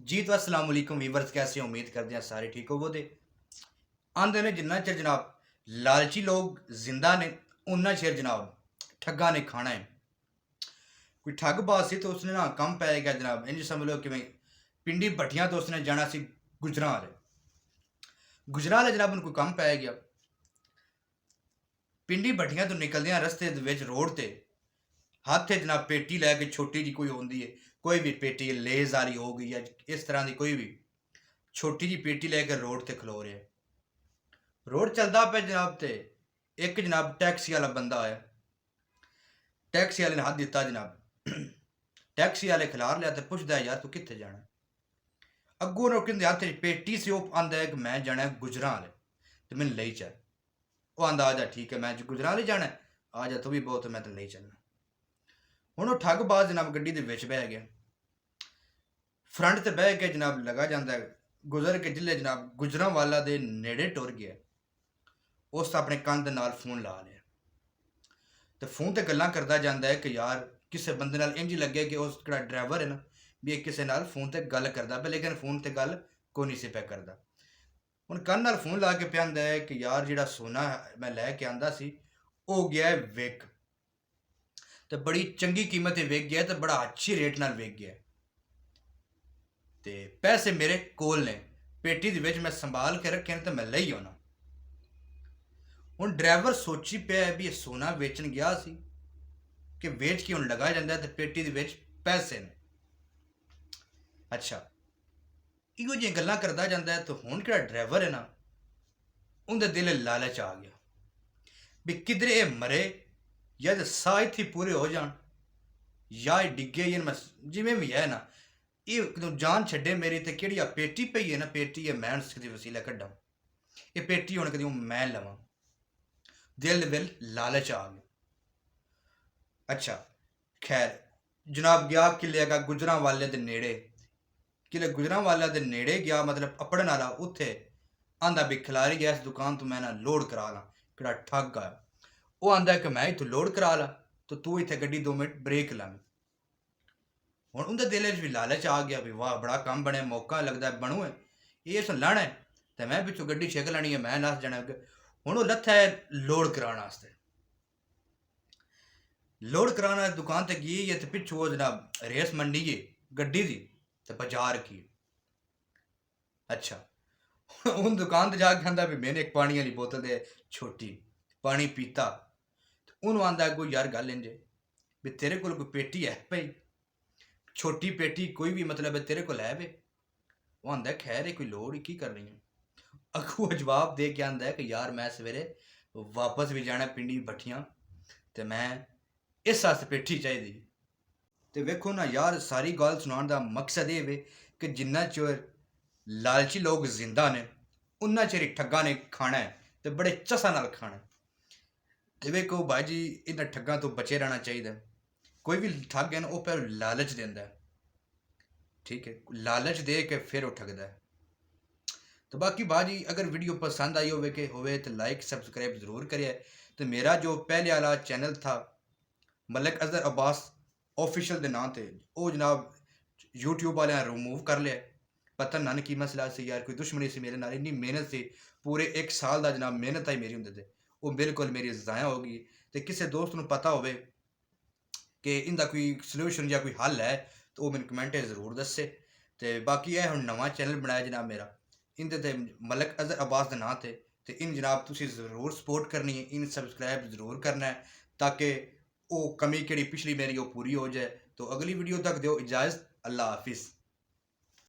जी तो अस्सलाम वालेकुम वीवर्स, कैसे हो? उम्मीद करते हैं सारे ठीक हो। वो दे आंदे ने जिन्ना चिर जनाब लालची लोग जिंदा ने उन्ना चिर जनाब ठग्गा ने खाना है। कोई ठग बाज सी तो उसने ना कम पै गया जनाब, इंज समझ लो कि पिंडी भट्टियां तो उसने जाना सी गुजरां वाले। गुजरां वाले जनाब उनको कम पै गया। पिंडी भट्टियां तो निकलदियां रस्ते दे विच रोड ते हत्थ च जनाब पेटी लैके छोटी जी कोई होंदी है, कोई भी पेटी लेज वाली हो गई या इस तरह की कोई भी छोटी जी पेटी लेकर रोड ते खलो रहे। रोड चलदा पे जनाब ते एक जनाब टैक्सी वाला बंदा आया। टैक्सी वाले ने हाथ दिता जनाब। टैक्सी वाले खिलार लिया तो पुछदा है, यार तू कित्थे जाना? अगों ने कहंदे हत्थ च पेटी सी, ओह आंदा है कि मैं जाना है गुजरां वाले ते मैनूं लेई चल। ओह आंदा आजा ठीक है, मैं गुजरां वाले जाना है, आजा तू भी बहुत, मैं तेनूं लेई चलना। हुण ओह ठगबाज जनाब गड्डी दे विच बह गया। फ्रंट ते बह के जनाब लगा जांदा है, गुजर के जिल्ले जनाब गुजरांवाला दे नेड़े टुर गया, उस अपने कंन दे नाल फोन ला लिया ते फोन ते गल्लां करदा जांदा है कि यार किसे बंदे नाल इंज लगे कि उस जेह्ड़ा ड्राइवर है ना भी ये किसे नाल फोन ते गल करदा पे, लेकिन फोन ते गल कोई नहीं सी पे करदा। हुण कंन नाल फोन ला के पिया आंदा है कि यार जेह्ड़ा सोना मैं लैके आंदा सी ओह गया है विक, ते बड़ी चंगी कीमत ते विक गया ते बड़ा अच्छी रेट नाल विक गया ते पैसे मेरे कोल ने, पेटी दे विच मैं संभाल के रखे ने ते मैं लेई आना। हुण ड्राइवर सोची पिया भी ये सोना वेचन गया सी कि वेच के हुण लगा जांदा ते पेटी दे विच पैसे ने। अच्छा, इहो जिहियां गल्लां करदा जांदा है ते हुण जेह्ड़ा ड्राइवर है ना उंदे दिल च लालच आ गया भी किधरे एह् मरे या ते साह इत्थे पूरे हो जान या एह् डिग्गे जां मैं जिवें भी है ना एह् कदों जान छड्डे मेरी ते केह्ड़ी आ पेटी पई है ना, पेटी है मैं इसदे वसीले कड्ढां, एह् पेटी हुण कदों मैं लवां। दिल दे विच लालच आ गया। अच्छा, खैर जनाब गया किले अग्गें गुजरांवाले दे नेड़े, किले गुजरांवाले दे नेड़े गया मतलब अपड़न आह्ला उत्थे आंदा भी खलारी गया इस दुकान तो मैं ना लोड करा ला। केह्ड़ा ठग आ, ओह आंदा है कि मैं इत्थों लोड करा ला तो तू इत्थे गड्डी 2 मिंट ब्रेक ला। हुण उंदे दिलै च भी लालच आ गया भी वाह बड़ा कम्म बनेआ, मौका लगदा है बनू है, एह् इस लाना है ते मैं पिच्छों गड्डी छिक लैनी है, मैं नस जाना अग्गें। हुण ओह लत्था ऐ लोड कराने आस्ते, लोड कराना दुकान ते गई है ते पिच्छों ओह् जनाब रेस मंडी है गड्डी दी ते बजा रखी। अच्छा, हुण दुकान ते जाके आंदा भी मैंने एक पानी आह्ली बोतल दे छोटी, पानी पीता ते हुण आंदा अग्गों यार गल्ल इंज है भी तेरे कोल कोई पेटी है भई? छोटी पेटी कोई भी मतलब है तेरे कोल है वे? ओह् आंदा है खैर एह् कोई लोड़ ही की करनी है? अग्गों जवाब दे के आंदा है कि यार मैं सवेरे वापस भी जाना पिंडी भट्ठियां ते मैं इस आस्ते पेठी चाहिदी। ते वेखो ना यार सारी गल्ल सुनाने दा मकसद एह् वे कि जिन्ना चिर लालची लोग जिंदा ने उन्ना चिर ही ठग्गां ने खाना है ते बड़े चसा नाल खाना है। ते वेखो भाई जी इन्हां ठग्गां तो बचे रहना चाहिदा। कोई भी ठग है ना ओह पैह्लें लालच देंदा है, ठीक है, लालच दे के फिर ओह ठगदा है। तो बाकी भाजी अगर वीडियो पसंद आई होवे तो लाइक सब्सक्राइब ज़रूर करिए। तो मेरा जो पहले वाला चैनल था मलिक अजहर अब्बास ऑफिशियल के नाम से वो जनाब यूट्यूब वाले रिमूव कर लिया। पता ना की मसला से यार, कोई दुश्मनी से मेरे नाल, इन्नी मेहनत से पूरे 1 साल का जनाब मेहनत आई मेरी उंदे ते वो बिल्कुल मेरी ज़ाया हो गई। तो किसी दोस्त को पता होवे कि इनका कोई सल्यूशन या कोई हल है तो वो मैंने कमेंट जरूर दस्से। तो बाकी है हुण नवां चैनल बनाया जनाब मेरा, इंदे ते मलिक अजहर अब्बास के नाम से, तो इन जनाब तुसीं ज़रूर सपोर्ट करनी है, इन सबसक्राइब ज़रूर करना है ताकि वो कमी केड़ी पिछली मेरी वो पूरी हो जाए। तो अगली वीडियो तक दो इजाज़त, अल्लाह हाफिज़।